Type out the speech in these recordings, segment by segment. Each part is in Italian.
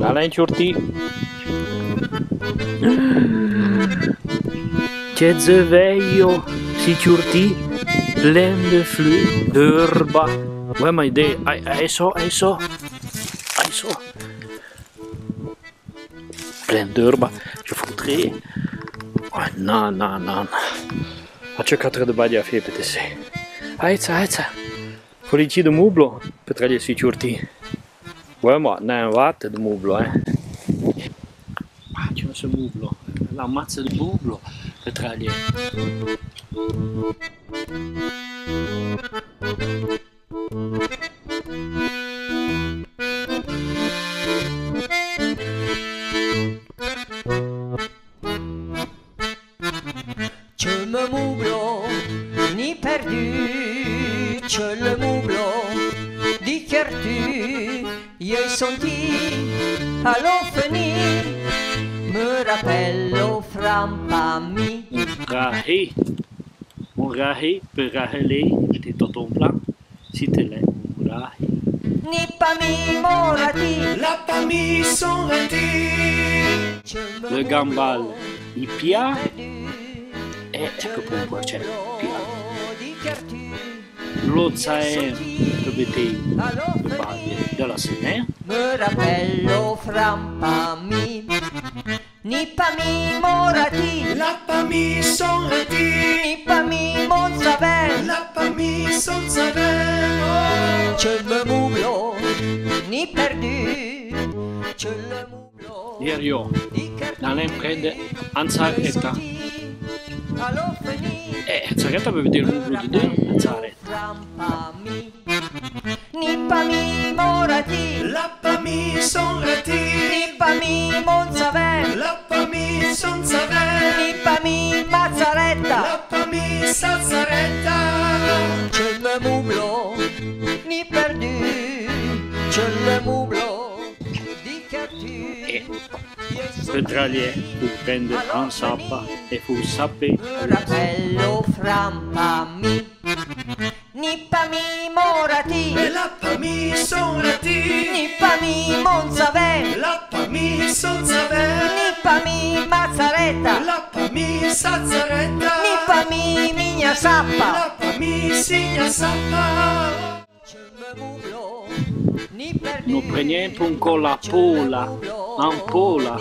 Alain Ciurti. Che zeveio si Ciurti, plein de flux d'herba. Ouais, mais ai so. Plein d'herba, je voudrais. Oh, non. A cercare de badia fie pe tese. Aiza. Folici de mublo, pe trage si Ciurti. Ouais, ma, ne un watt de mublo, c'è un mublo, la mazza di mublo per trargli. C'è le mublo, ni perdu, c'è le mublo, di tu, io senti allo finir, me rappello frampami. Un rahe per raheler, t'es dans ton plan, si te l'es, un rahe. Ni pa mi morati, La famille sont ratés. Le gambal, il pia, e ecco punto c'è il pia. Lo zaer, che vedi, le baglie della sene. me rappello frampami. Ni pa mi morati, La famille sont ratés. ni pa mi monzavel. La famille sont savants. C'è le mublo, ni perdu, c'è le mublo, Ieri io, Alain prende Anzaretta. allo finir, Anzaretta per vedere il numero di due, Anzaretta. frampami. Ni pa mi morati, La famille sont ratés. ni pa mi monzavel, La famille sont savants. ni pa mi mazzaretta. La famille s'arrêta. C'è le mublo, ni perdu, c'è le mublo, di Per trargli, fu prende un sappa e fu sappe. rappello frampami. Ni pa mi morati, La famille sont ratés. ni pa mi monzavel, La famille sont savants. ni pa mi mazzaretta, La famille s'arrêta. ni pa mi migna sappa. La famille signa sappa. C'è le mublo, ni perdu, Nous prenions un con la pola, un pola,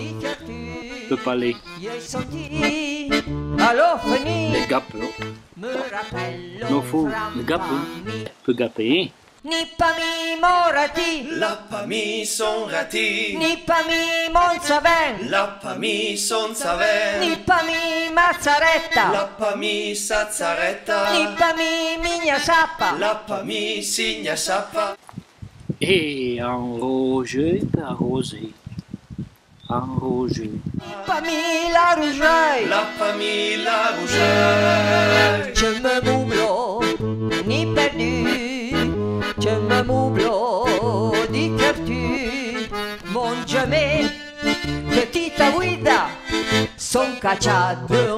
per parler. io senti allo finir, Le gappes, me rappello non fu le gappes, frampami. per gapper. Ni pa mi morati, La famille sont ratés. ni pa mi monzavel, La famille sont savants. ni pa mi mazzaretta, La famille s'arrêta. ni pa mi migna sappa. La famille signa sappa. Et un roger arrosé, un roger. Ni pa mi la rougeoie, La famille la rougeur. c'è me mublo, ni perdu, c'è me mublo, di tu, mon jamais, petita guida, son cacciato